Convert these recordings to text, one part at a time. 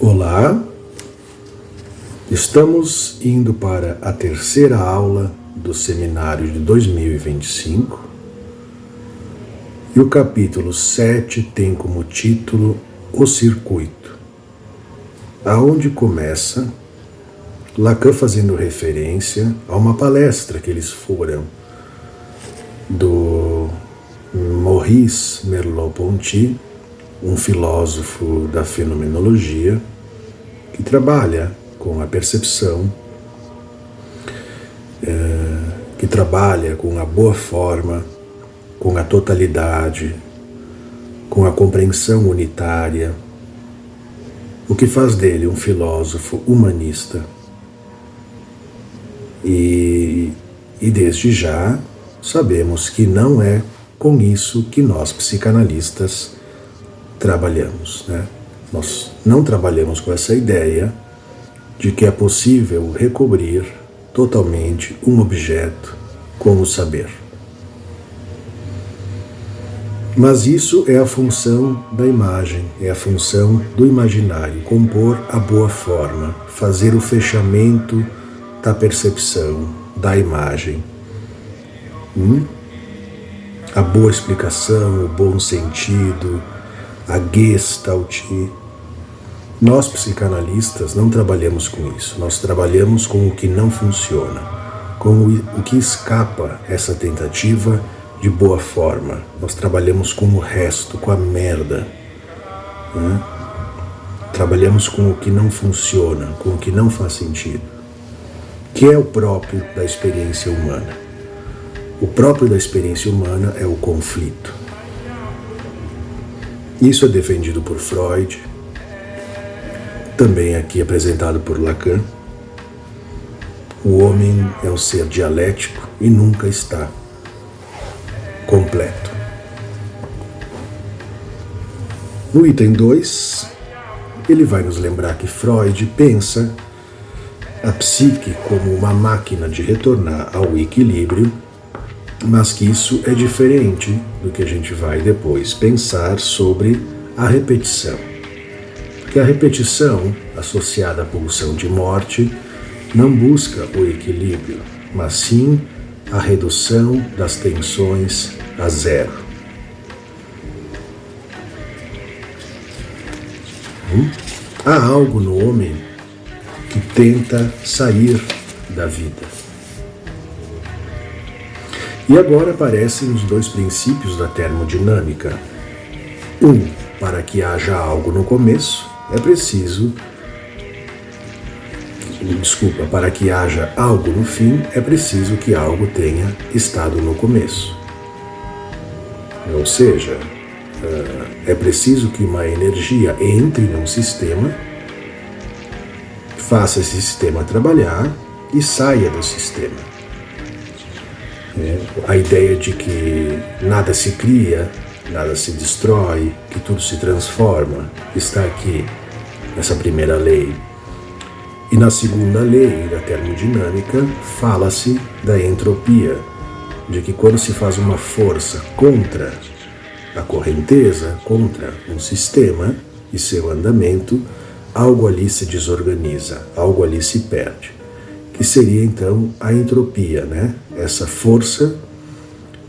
Olá, estamos indo para a terceira aula do seminário de 2025 e o capítulo 7 tem como título O Circuito, aonde começa Lacan fazendo referência a uma palestra que eles foram do Maurice Merleau-Ponty, um filósofo da fenomenologia que trabalha com a percepção, que trabalha com a boa forma, com a totalidade, com a compreensão unitária, o que faz dele um filósofo humanista. E desde já sabemos que não é com isso que nós psicanalistas trabalhamos, né? Nós não trabalhamos com essa ideia de que é possível recobrir totalmente um objeto com o saber. Mas isso é a função da imagem, é a função do imaginário, compor a boa forma, fazer o fechamento da percepção, da imagem. A boa explicação, o bom sentido, a Gestalt. Nós psicanalistas não trabalhamos com isso, nós trabalhamos com o que não funciona, com o que escapa essa tentativa de boa forma. Nós trabalhamos com o resto, com a merda. Trabalhamos com o que não funciona, com o que não faz sentido, que é o próprio da experiência humana. O próprio da experiência humana é o conflito. Isso é defendido por Freud, também aqui apresentado por Lacan. O homem é um ser dialético e nunca está completo. No item 2, ele vai nos lembrar que Freud pensa a psique como uma máquina de retornar ao equilíbrio, mas que isso é diferente do que a gente vai depois pensar sobre a repetição. Porque a repetição, associada à pulsão de morte, não busca o equilíbrio, mas sim a redução das tensões a zero. Há algo no homem que tenta sair da vida. E agora aparecem os dois princípios da termodinâmica. Para que haja algo no começo, para que haja algo no fim, é preciso que algo tenha estado no começo. Ou seja, é preciso que uma energia entre num sistema, faça esse sistema trabalhar e saia do sistema. A ideia de que nada se cria, nada se destrói, que tudo se transforma, está aqui nessa primeira lei. E na segunda lei da termodinâmica, fala-se da entropia, de que quando se faz uma força contra a correnteza, contra um sistema e seu andamento, algo ali se desorganiza, algo ali se perde. Que seria então a entropia, né? Essa força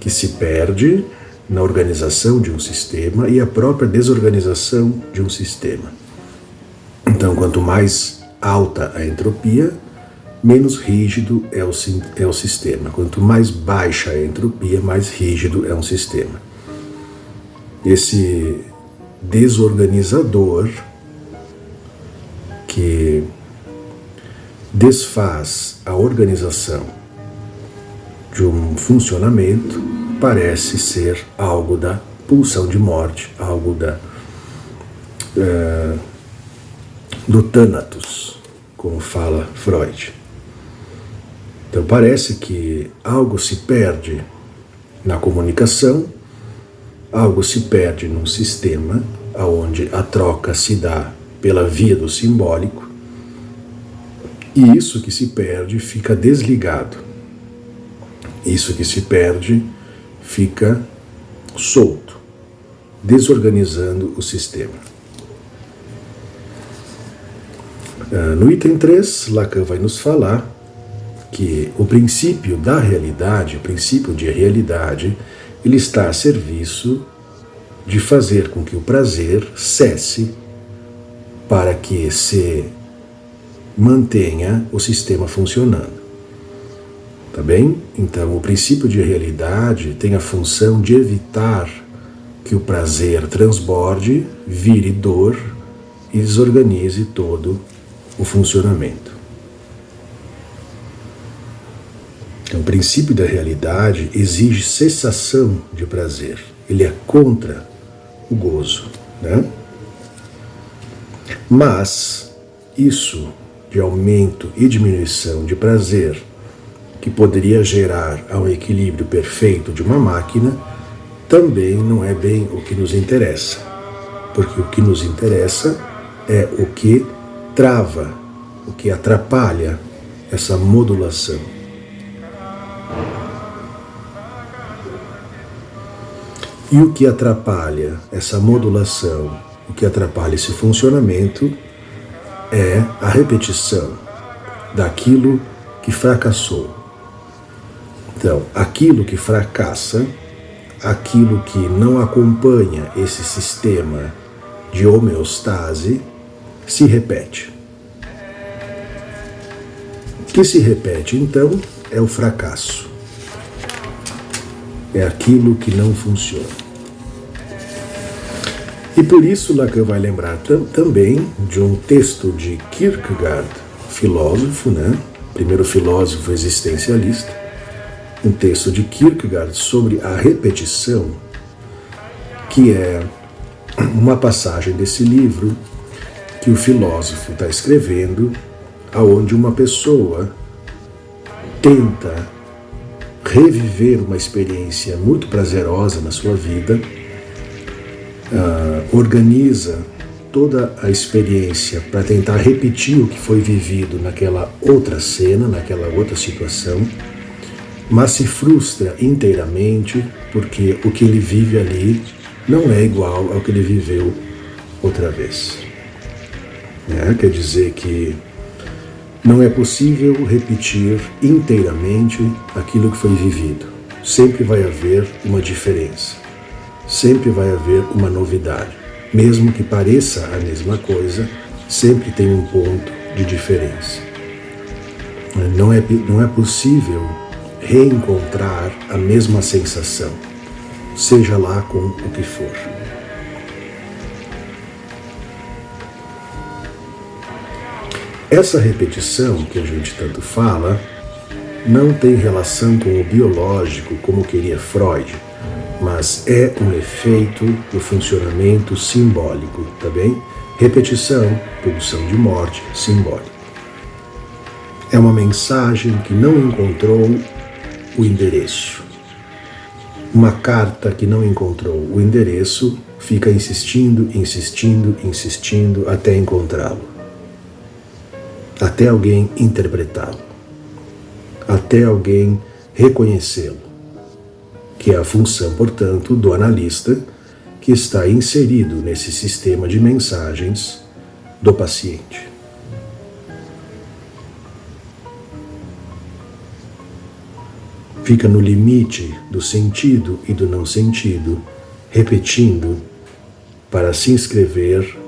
que se perde na organização de um sistema e a própria desorganização de um sistema. Então, quanto mais alta a entropia, menos rígido é o sistema. Quanto mais baixa a entropia, mais rígido é um sistema. Esse desorganizador que desfaz a organização de um funcionamento parece ser algo da pulsão de morte, algo do Thanatos, como fala Freud. Então parece que algo se perde na comunicação, algo se perde num sistema onde a troca se dá pela via do simbólico, e isso que se perde fica desligado. Isso que se perde fica solto, desorganizando o sistema. No item 3, Lacan vai nos falar que o princípio da realidade, o princípio de realidade, ele está a serviço de fazer com que o prazer cesse para que se mantenha o sistema funcionando. Tá bem? Então, o princípio de realidade tem a função de evitar que o prazer transborde, vire dor e desorganize todo o funcionamento. Então, o princípio da realidade exige cessação de prazer. Ele é contra o gozo, né? Mas isso de aumento e diminuição de prazer que poderia gerar um equilíbrio perfeito de uma máquina também não é bem o que nos interessa, porque o que nos interessa é o que trava, o que atrapalha essa modulação. E o que atrapalha essa modulação, o que atrapalha esse funcionamento é a repetição daquilo que fracassou. Então, aquilo que fracassa, aquilo que não acompanha esse sistema de homeostase, se repete. O que se repete, então, é o fracasso. É aquilo que não funciona. E por isso Lacan vai lembrar também de um texto de Kierkegaard, filósofo, né? Primeiro filósofo existencialista, um texto de Kierkegaard sobre a repetição, que é uma passagem desse livro que o filósofo está escrevendo, aonde uma pessoa tenta reviver uma experiência muito prazerosa na sua vida, organiza toda a experiência para tentar repetir o que foi vivido naquela outra cena, naquela outra situação, mas se frustra inteiramente porque o que ele vive ali não é igual ao que ele viveu outra vez. Quer dizer que não é possível repetir inteiramente aquilo que foi vivido. Sempre vai haver uma diferença. Sempre vai haver uma novidade. Mesmo que pareça a mesma coisa, sempre tem um ponto de diferença. Não é possível reencontrar a mesma sensação, seja lá com o que for. Essa repetição que a gente tanto fala não tem relação com o biológico, como queria Freud, mas é um efeito do funcionamento simbólico, tá bem? Repetição, pulsão de morte, simbólico. É uma mensagem que não encontrou o endereço. Uma carta que não encontrou o endereço fica insistindo até encontrá-lo. Até alguém interpretá-lo. Até alguém reconhecê-lo. Que é a função, portanto, do analista que está inserido nesse sistema de mensagens do paciente. Fica no limite do sentido e do não sentido, repetindo para se inscrever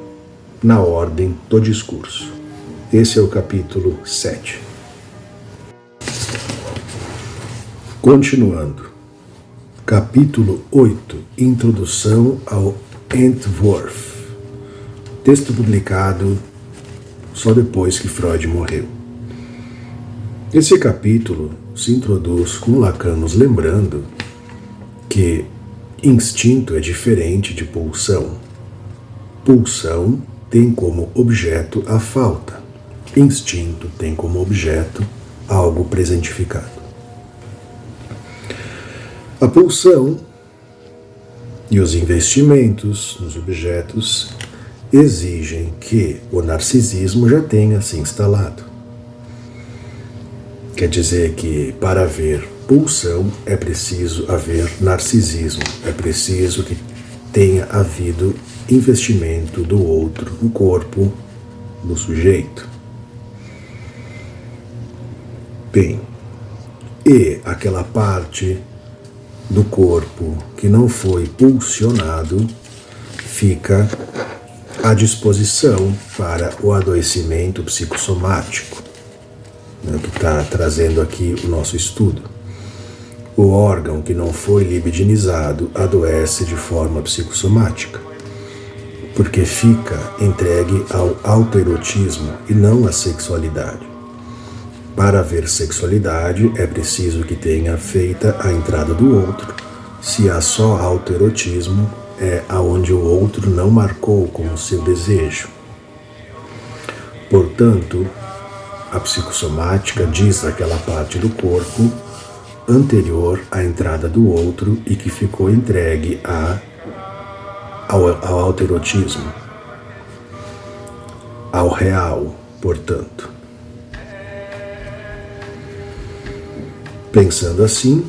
na ordem do discurso. Esse é o capítulo 7. Continuando. Capítulo 8. Introdução ao Entwurf. Texto publicado só depois que Freud morreu. Esse capítulo se introduz com Lacan nos lembrando que instinto é diferente de pulsão. Pulsão tem como objeto a falta. Instinto tem como objeto algo presentificado. A pulsão e os investimentos nos objetos exigem que o narcisismo já tenha se instalado. Quer dizer que para haver pulsão é preciso haver narcisismo, é preciso que tenha havido investimento do outro no corpo do sujeito. Bem, e aquela parte do corpo que não foi pulsionado fica à disposição para o adoecimento psicossomático, né, que está trazendo aqui o nosso estudo. O órgão que não foi libidinizado adoece de forma psicossomática, porque fica entregue ao autoerotismo e não à sexualidade. Para haver sexualidade, é preciso que tenha feita a entrada do outro. Se há só autoerotismo, é aonde o outro não marcou com o seu desejo. Portanto, a psicossomática diz aquela parte do corpo anterior à entrada do outro e que ficou entregue ao autoerotismo, ao real, portanto. Pensando assim,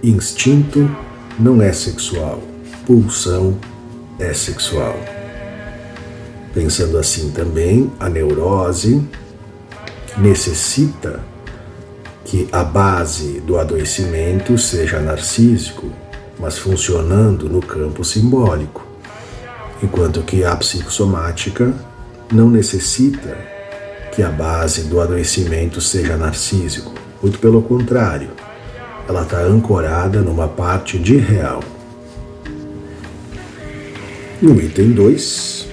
instinto não é sexual, pulsão é sexual. Pensando assim também, a neurose necessita que a base do adoecimento seja narcísico, mas funcionando no campo simbólico, enquanto que a psicossomática não necessita que a base do adoecimento seja narcísico. Muito pelo contrário, ela está ancorada numa parte de real. No item 2,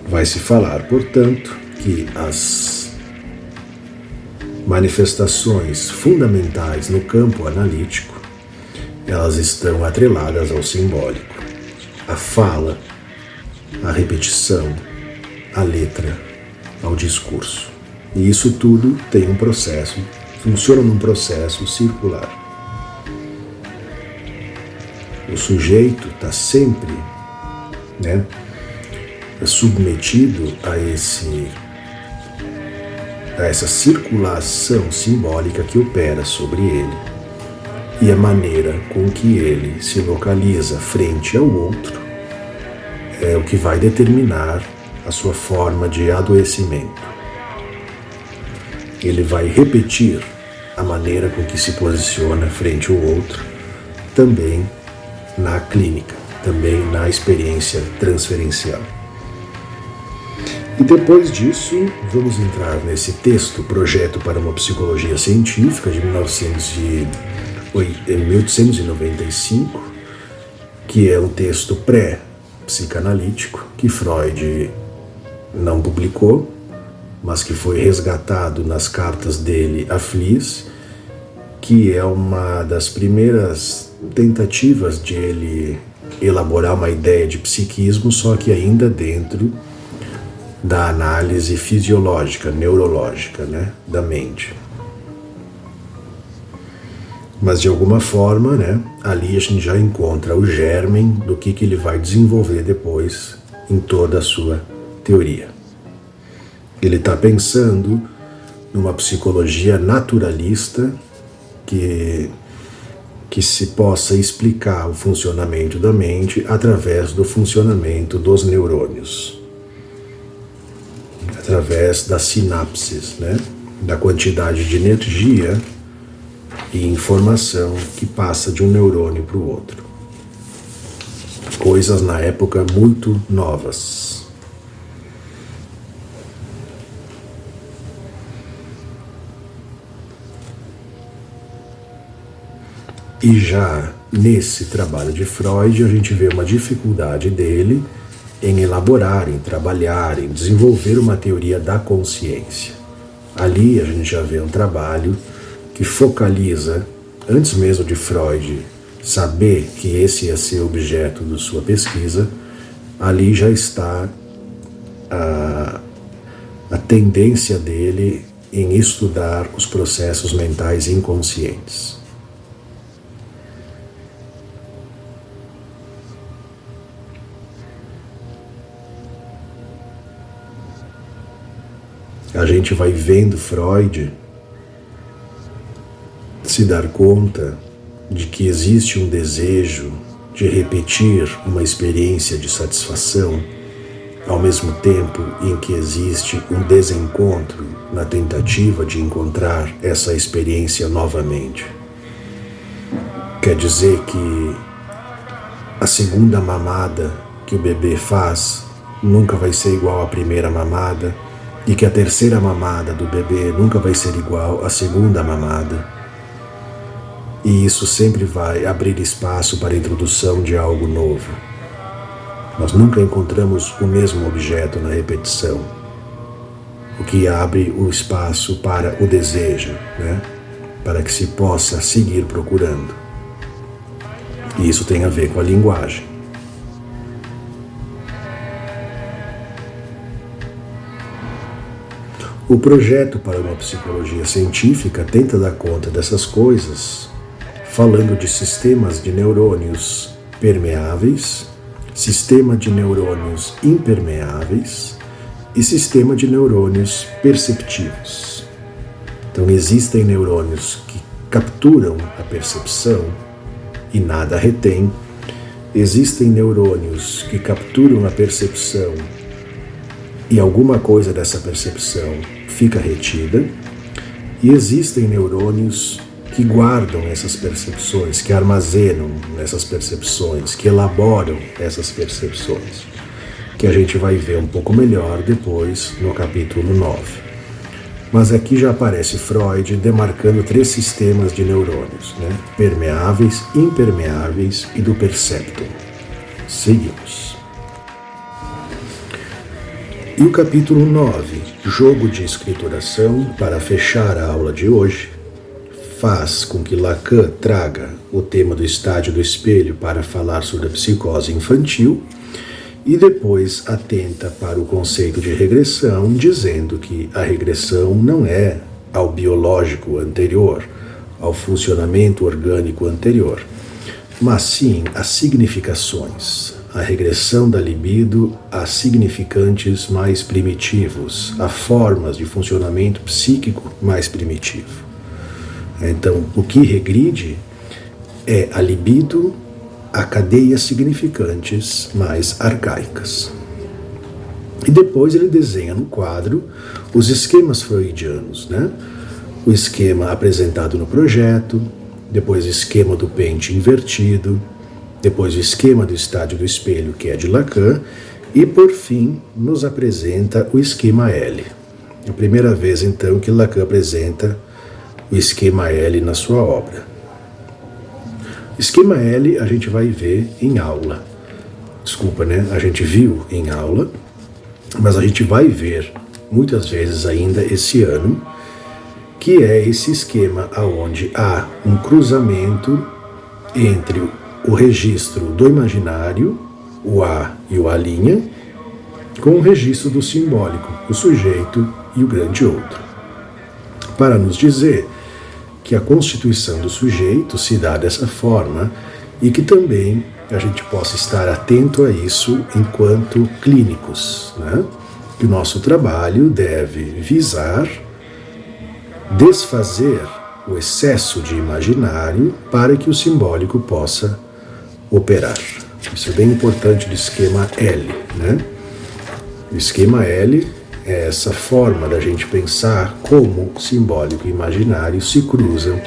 vai se falar, portanto, que as manifestações fundamentais no campo analítico, elas estão atreladas ao simbólico. A fala, a repetição, a letra, ao discurso. E isso tudo tem um processo, funciona num processo circular. O sujeito está sempre, submetido a essa circulação simbólica que opera sobre ele. E a maneira com que ele se localiza frente ao outro é o que vai determinar a sua forma de adoecimento. Ele vai repetir a maneira com que se posiciona frente ao outro, também na clínica, também na experiência transferencial. E depois disso, vamos entrar nesse texto, Projeto para uma Psicologia Científica, de 1895, que é um texto pré-psicanalítico, que Freud não publicou, mas que foi resgatado nas cartas dele a Fliess, que é uma das primeiras tentativas de ele elaborar uma ideia de psiquismo, só que ainda dentro da análise fisiológica, neurológica, da mente. Mas de alguma forma, ali a gente já encontra o germen do que ele vai desenvolver depois em toda a sua teoria. Ele está pensando numa psicologia naturalista que se possa explicar o funcionamento da mente através do funcionamento dos neurônios, através das sinapses, da quantidade de energia e informação que passa de um neurônio para o outro. Coisas na época muito novas. E já nesse trabalho de Freud, a gente vê uma dificuldade dele em elaborar, em trabalhar, em desenvolver uma teoria da consciência. Ali a gente já vê um trabalho que focaliza, antes mesmo de Freud saber que esse ia ser objeto de sua pesquisa, ali já está a tendência dele em estudar os processos mentais inconscientes. A gente vai vendo Freud se dar conta de que existe um desejo de repetir uma experiência de satisfação ao mesmo tempo em que existe um desencontro na tentativa de encontrar essa experiência novamente. Quer dizer que a segunda mamada que o bebê faz nunca vai ser igual à primeira mamada e que a terceira mamada do bebê nunca vai ser igual à segunda mamada. E isso sempre vai abrir espaço para a introdução de algo novo. Nós nunca encontramos o mesmo objeto na repetição, o que abre o espaço para o desejo, né? Para que se possa seguir procurando. E isso tem a ver com a linguagem. O projeto para uma psicologia científica tenta dar conta dessas coisas, falando de sistemas de neurônios permeáveis, sistema de neurônios impermeáveis e sistema de neurônios perceptivos. Então existem neurônios que capturam a percepção e nada retém. Existem neurônios que capturam a percepção e alguma coisa dessa percepção fica retida. E existem neurônios que guardam essas percepções, que armazenam essas percepções, que elaboram essas percepções, que a gente vai ver um pouco melhor depois no capítulo 9. Mas aqui já aparece Freud demarcando 3 sistemas de neurônios, né? Permeáveis, impermeáveis e do perceptum. Seguimos. E o capítulo 9, jogo de escrituração, para fechar a aula de hoje, faz com que Lacan traga o tema do estádio do espelho para falar sobre a psicose infantil e depois atenta para o conceito de regressão, dizendo que a regressão não é ao biológico anterior, ao funcionamento orgânico anterior, mas sim às significações, a regressão da libido a significantes mais primitivos, a formas de funcionamento psíquico mais primitivo. Então, o que regride é a libido a cadeias significantes mais arcaicas. E depois ele desenha no quadro os esquemas freudianos, né? O esquema apresentado no projeto, depois o esquema do pente invertido, depois o esquema do estádio do espelho, que é de Lacan, e por fim nos apresenta o esquema L. É a primeira vez então que Lacan apresenta o esquema L na sua obra. O esquema L a gente vai ver em aula. Desculpa, né? A gente viu em aula, mas a gente vai ver muitas vezes ainda esse ano, que é esse esquema onde há um cruzamento entre o registro do imaginário, o A e o A', com o registro do simbólico, o sujeito e o grande outro, para nos dizer que a constituição do sujeito se dá dessa forma e que também a gente possa estar atento a isso enquanto clínicos, né? Que o nosso trabalho deve visar desfazer o excesso de imaginário para que o simbólico possa operar. Isso é bem importante do esquema L, né? O esquema L é essa forma da gente pensar como simbólico e imaginário se cruzam,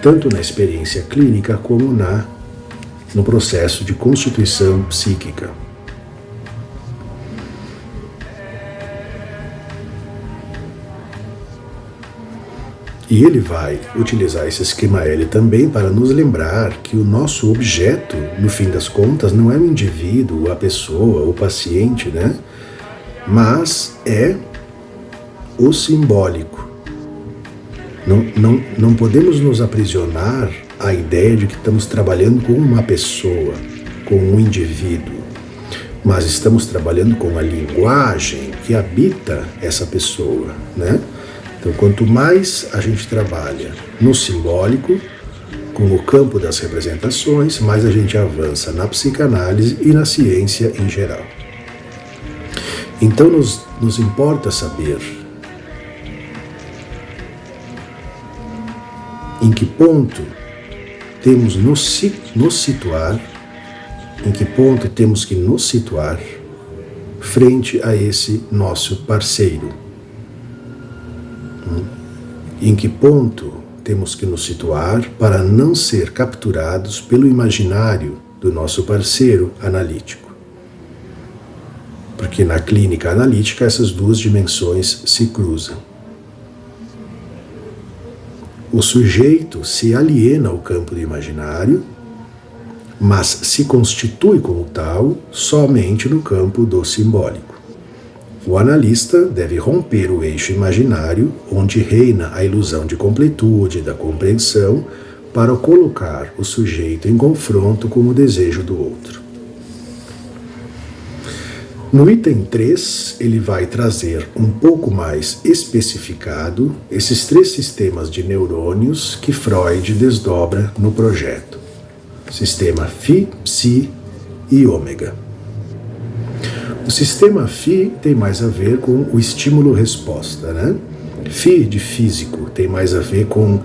tanto na experiência clínica como no processo de constituição psíquica. E ele vai utilizar esse esquema L também para nos lembrar que o nosso objeto, no fim das contas, não é o indivíduo, a pessoa, o paciente, né? Mas é o simbólico. Não podemos nos aprisionar à ideia de que estamos trabalhando com uma pessoa, com um indivíduo, mas estamos trabalhando com a linguagem que habita essa pessoa, né? Então, quanto mais a gente trabalha no simbólico, com o campo das representações, mais a gente avança na psicanálise e na ciência em geral. Então, nos importa saber em que ponto temos nos situar, em que ponto temos que nos situar frente a esse nosso parceiro? Em que ponto temos que nos situar para não ser capturados pelo imaginário do nosso parceiro analítico? Porque na clínica analítica essas duas dimensões se cruzam. O sujeito se aliena ao campo do imaginário, mas se constitui como tal somente no campo do simbólico. O analista deve romper o eixo imaginário, onde reina a ilusão de completude, da compreensão, para colocar o sujeito em confronto com o desejo do outro. No item 3, ele vai trazer um pouco mais especificado esses 3 sistemas de neurônios que Freud desdobra no projeto. Sistema Phi, Psi e Ômega. O sistema Phi tem mais a ver com o estímulo-resposta, né? Phi, de físico, tem mais a ver com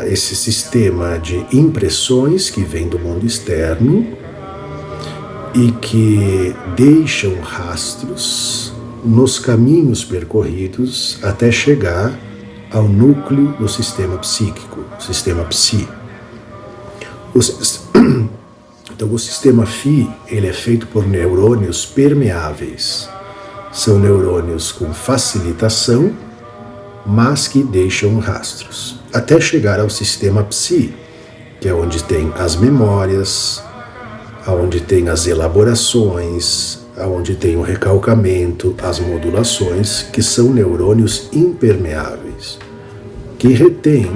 esse sistema de impressões que vem do mundo externo e que deixam rastros nos caminhos percorridos até chegar ao núcleo do sistema psíquico, o sistema Psi. Então, o sistema Phi, ele é feito por neurônios permeáveis. São neurônios com facilitação, mas que deixam rastros. Até chegar ao sistema Psi, que é onde tem as memórias, onde tem as elaborações, onde tem o recalcamento, as modulações, que são neurônios impermeáveis, que retêm,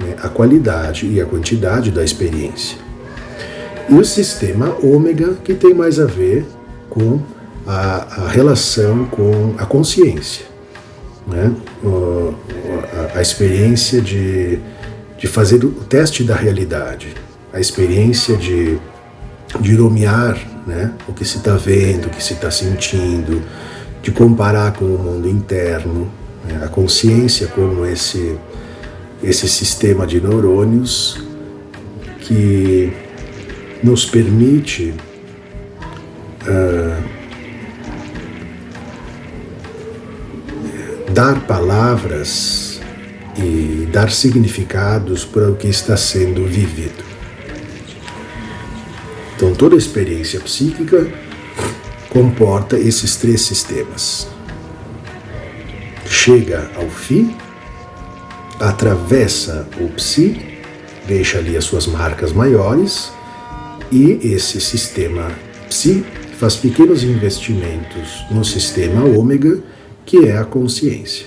né, a qualidade e a quantidade da experiência. E o sistema Ômega, que tem mais a ver com a relação com a consciência, né? A experiência de fazer o teste da realidade, a experiência de nomear, né, o que se está vendo, o que se está sentindo, de comparar com o mundo interno, né? A consciência como esse sistema de neurônios que nos permite dar palavras e dar significados para o que está sendo vivido. Então, toda experiência psíquica comporta esses 3 sistemas. Chega ao Phi, atravessa o Psi, deixa ali as suas marcas maiores, e esse sistema Psi faz pequenos investimentos no sistema Ômega, que é a consciência.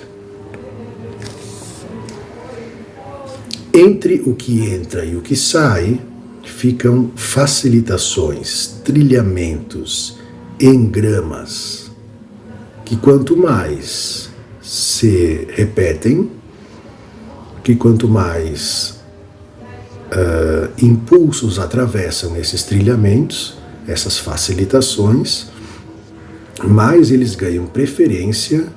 Entre o que entra e o que sai, ficam facilitações, trilhamentos, engramas, que quanto mais se repetem, que quanto mais impulsos atravessam esses trilhamentos, essas facilitações, mais eles ganham preferência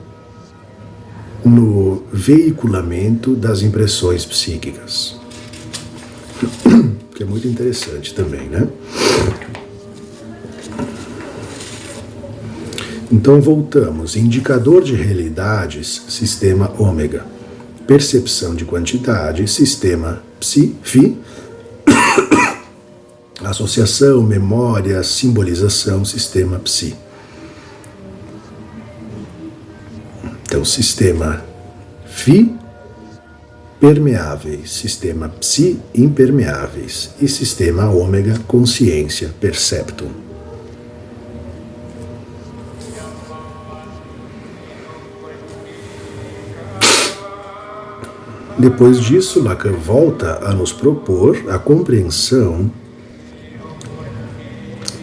no veiculamento das impressões psíquicas. Que é muito interessante também, né? Então voltamos. Indicador de realidades, sistema Ômega. Percepção de quantidade, sistema Psi. Associação, memória, simbolização, sistema Psi. Então, sistema Phi, permeáveis, sistema Psi, impermeáveis, e sistema Ômega, consciência, perceptum. Depois disso, Lacan volta a nos propor a compreensão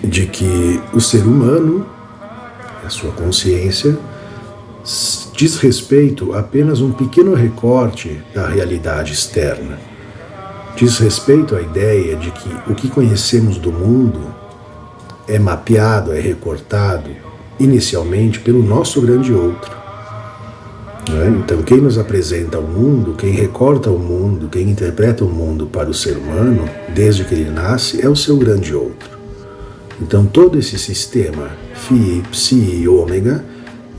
de que o ser humano, a sua consciência, diz respeito a apenas um pequeno recorte da realidade externa. Diz respeito à ideia de que o que conhecemos do mundo é mapeado, é recortado, inicialmente pelo nosso grande outro. né? Então, quem nos apresenta o mundo, quem recorta o mundo, quem interpreta o mundo para o ser humano, desde que ele nasce, é o seu grande outro. Então, todo esse sistema Phi, Psi e Ômega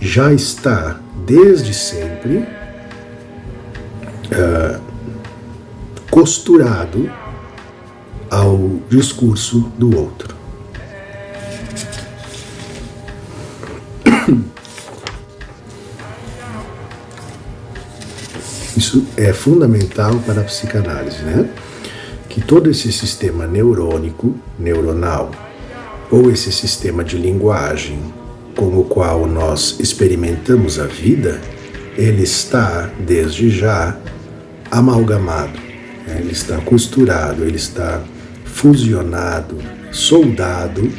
já está, desde sempre, costurado ao discurso do outro. Isso é fundamental para a psicanálise, né? Que todo esse sistema neurônico, neuronal, ou esse sistema de linguagem com o qual nós experimentamos a vida, ele está, desde já, amalgamado, né? Ele está costurado, ele está fusionado, soldado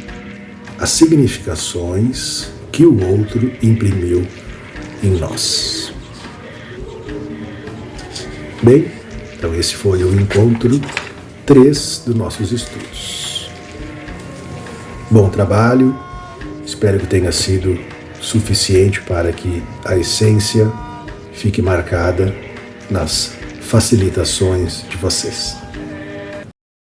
às significações que o outro imprimiu em nós. Bem, então esse foi o encontro 3 dos nossos estudos. Bom trabalho, espero que tenha sido suficiente para que a essência fique marcada nas facilitações de vocês.